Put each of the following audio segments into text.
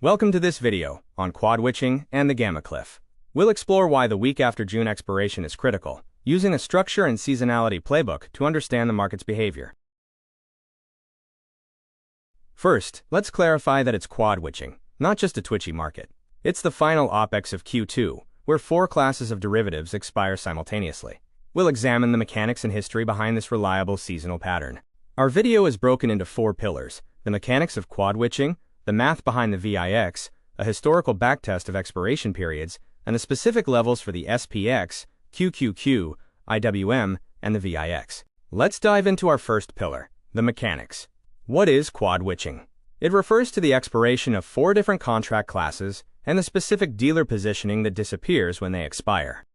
Welcome to this video on quad witching and the gamma cliff. We'll explore why the week after June expiration is critical, using a structure and seasonality playbook to understand the market's behavior. First, let's clarify that it's quad witching, not just a twitchy market. It's the final OpEx of Q2, where 4 classes of derivatives expire simultaneously. We'll examine the mechanics and history behind this reliable seasonal pattern. Our video is broken into 4 pillars: the mechanics of quad witching, the math behind the VIX, a historical backtest of expiration periods, and the specific levels for the SPX, QQQ, IWM, and the VIX. Let's dive into our first pillar, the mechanics. What is quad witching? It refers to the expiration of 4 different contract classes and the specific dealer positioning that disappears when they expire.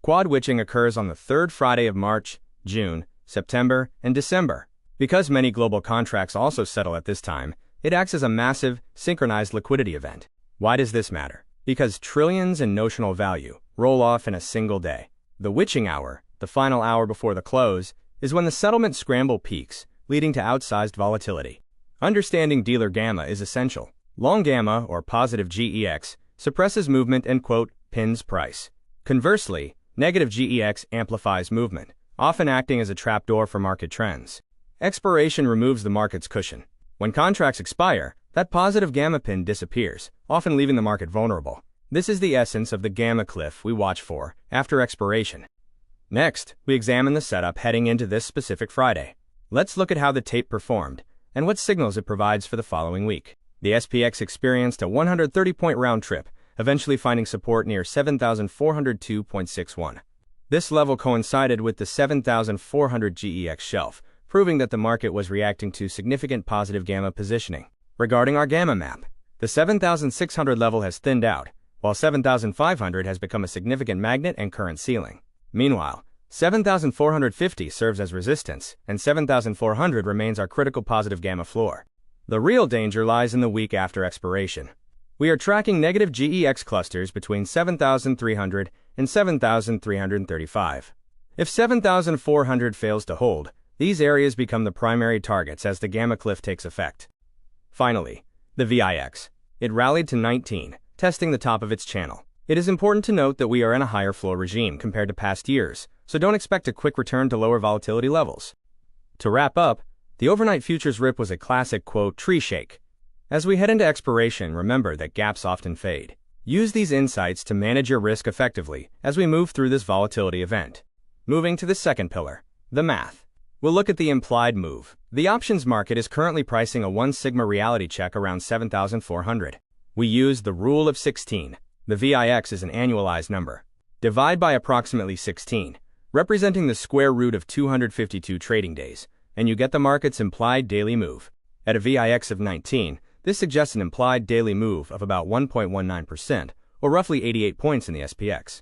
Quad witching occurs on the 3rd Friday of March, June, September, and December. Because many global contracts also settle at this time, it acts as a massive, synchronized liquidity event. Why does this matter? Because trillions in notional value roll off in a single day. The witching hour, the final hour before the close, is when the settlement scramble peaks, leading to outsized volatility. Understanding dealer gamma is essential. Long gamma, or positive GEX, suppresses movement and, pins price. Conversely, negative GEX amplifies movement, often acting as a trapdoor for market trends. Expiration removes the market's cushion. When contracts expire, that positive gamma pin disappears, often leaving the market vulnerable. This is the essence of the gamma cliff we watch for after expiration. Next, we examine the setup heading into this specific Friday. Let's look at how the tape performed and what signals it provides for the following week. The SPX experienced a 130-point round trip, eventually finding support near 7,402.61. This level coincided with the 7,400 GEX shelf, proving that the market was reacting to significant positive gamma positioning. Regarding our gamma map, the 7,600 level has thinned out, while 7,500 has become a significant magnet and current ceiling. Meanwhile, 7,450 serves as resistance, and 7,400 remains our critical positive gamma floor. The real danger lies in the week after expiration. We are tracking negative GEX clusters between 7,300 and 7,335. If 7,400 fails to hold, these areas become the primary targets as the gamma cliff takes effect. Finally, the VIX. It rallied to 19, testing the top of its channel. It is important to note that we are in a higher flow regime compared to past years, so don't expect a quick return to lower volatility levels. To wrap up, the overnight futures rip was a classic, tree shake. As we head into expiration, remember that gaps often fade. Use these insights to manage your risk effectively as we move through this volatility event. Moving to the second pillar, the math. We'll look at the implied move. The options market is currently pricing a 1 sigma reality check around 7,400. We use the rule of 16. The VIX is an annualized number. Divide by approximately 16, representing the square root of 252 trading days, and you get the market's implied daily move. At a VIX of 19, this suggests an implied daily move of about 1.19%, or roughly 88 points in the SPX.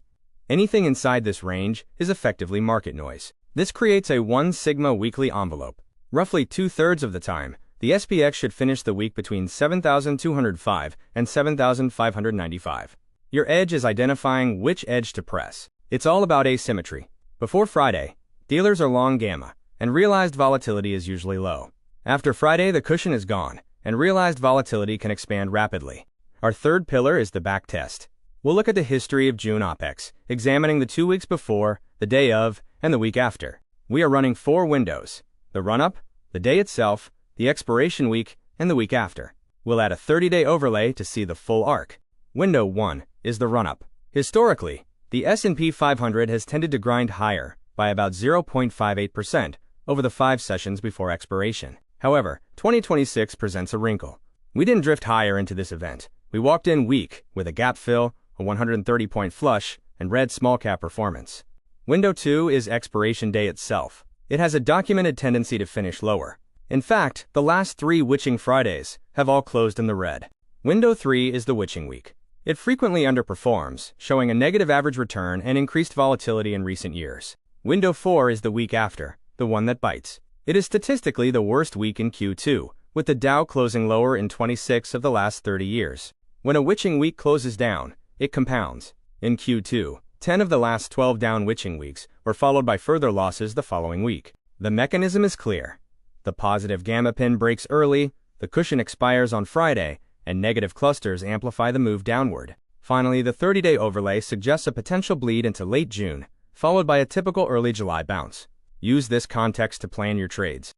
Anything inside this range is effectively market noise. This creates a 1 sigma weekly envelope. Roughly 2/3 of the time, the SPX should finish the week between 7,205 and 7,595. Your edge is identifying which edge to press. It's all about asymmetry. Before Friday, dealers are long gamma, and realized volatility is usually low. After Friday, the cushion is gone, and realized volatility can expand rapidly. Our third pillar is the backtest. We'll look at the history of June OpEx, examining the 2 weeks before, the day of, and the week after. We are running 4 windows: the run-up, the day itself, the expiration week, and the week after. We'll add a 30-day overlay to see the full arc. Window 1 is the run-up. Historically, the S&P 500 has tended to grind higher by about 0.58% over the 5 sessions before expiration. However, 2026 presents a wrinkle. We didn't drift higher into this event. We walked in weak with a gap fill, a 130-point flush, and red small cap performance. Window 2 is expiration day itself. It has a documented tendency to finish lower. In fact, the last 3 witching Fridays have all closed in the red. Window 3 is the witching week. It frequently underperforms, showing a negative average return and increased volatility in recent years. Window 4 is the week after, the one that bites. It is statistically the worst week in Q2, with the Dow closing lower in 26 of the last 30 years. When a witching week closes down, it compounds. In Q2, 10 of the last 12 down witching weeks were followed by further losses the following week. The mechanism is clear. The positive gamma pin breaks early, the cushion expires on Friday, and negative clusters amplify the move downward. Finally, the 30-day overlay suggests a potential bleed into late June, followed by a typical early July bounce. Use this context to plan your trades.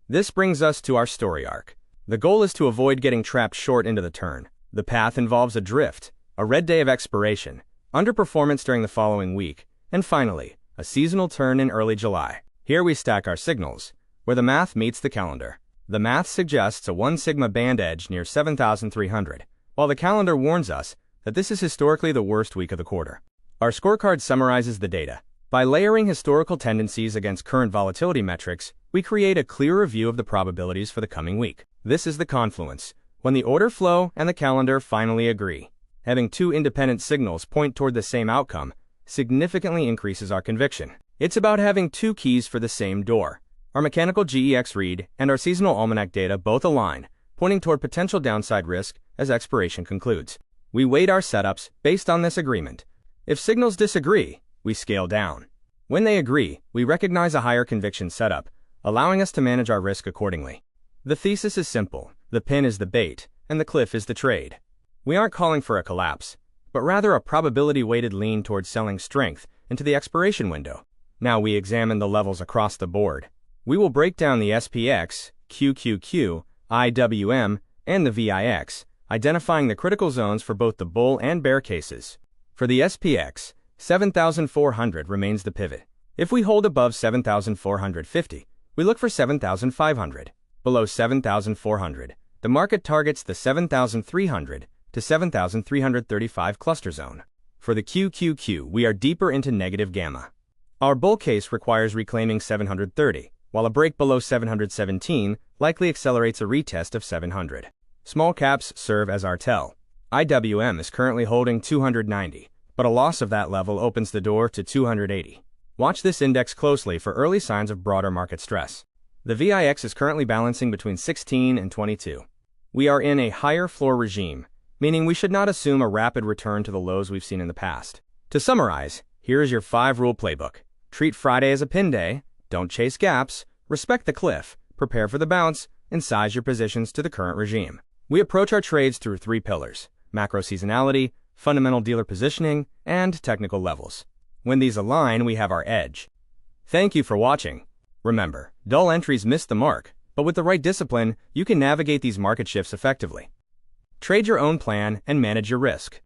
This brings us to our story arc. The goal is to avoid getting trapped short into the turn. The path involves a drift, a red day of expiration, underperformance during the following week, and finally, a seasonal turn in early July. Here we stack our signals, where the math meets the calendar. The math suggests a 1 sigma band edge near 7,300, while the calendar warns us that this is historically the worst week of the quarter. Our scorecard summarizes the data. By layering historical tendencies against current volatility metrics, we create a clearer view of the probabilities for the coming week. This is the confluence, when the order flow and the calendar finally agree. Having two independent signals point toward the same outcome significantly increases our conviction. It's about having two keys for the same door. Our mechanical GEX read and our seasonal almanac data both align, pointing toward potential downside risk as expiration concludes. We weight our setups based on this agreement. If signals disagree, we scale down. When they agree, we recognize a higher conviction setup, allowing us to manage our risk accordingly. The thesis is simple. The pin is the bait, and the cliff is the trade. We aren't calling for a collapse, but rather a probability-weighted lean towards selling strength into the expiration window. Now we examine the levels across the board. We will break down the SPX, QQQ, IWM, and the VIX, identifying the critical zones for both the bull and bear cases. For the SPX, 7,400 remains the pivot. If we hold above 7,450, we look for 7,500. Below 7,400, the market targets the 7,300 to 7,335 cluster zone. For the QQQ, we are deeper into negative gamma. Our bull case requires reclaiming 730, while a break below 717 likely accelerates a retest of 700. Small caps serve as our tell. IWM is currently holding 290, but a loss of that level opens the door to 280. Watch this index closely for early signs of broader market stress. The VIX is currently balancing between 16 and 22. We are in a higher floor regime, meaning we should not assume a rapid return to the lows we've seen in the past. To summarize, here is your 5-rule playbook. Treat Friday as a pin day, don't chase gaps, respect the cliff, prepare for the bounce, and size your positions to the current regime. We approach our trades through 3 pillars: macro seasonality, fundamental dealer positioning, and technical levels. When these align, we have our edge. Thank you for watching. Remember, dull entries miss the mark, but with the right discipline, you can navigate these market shifts effectively. Trade your own plan and manage your risk.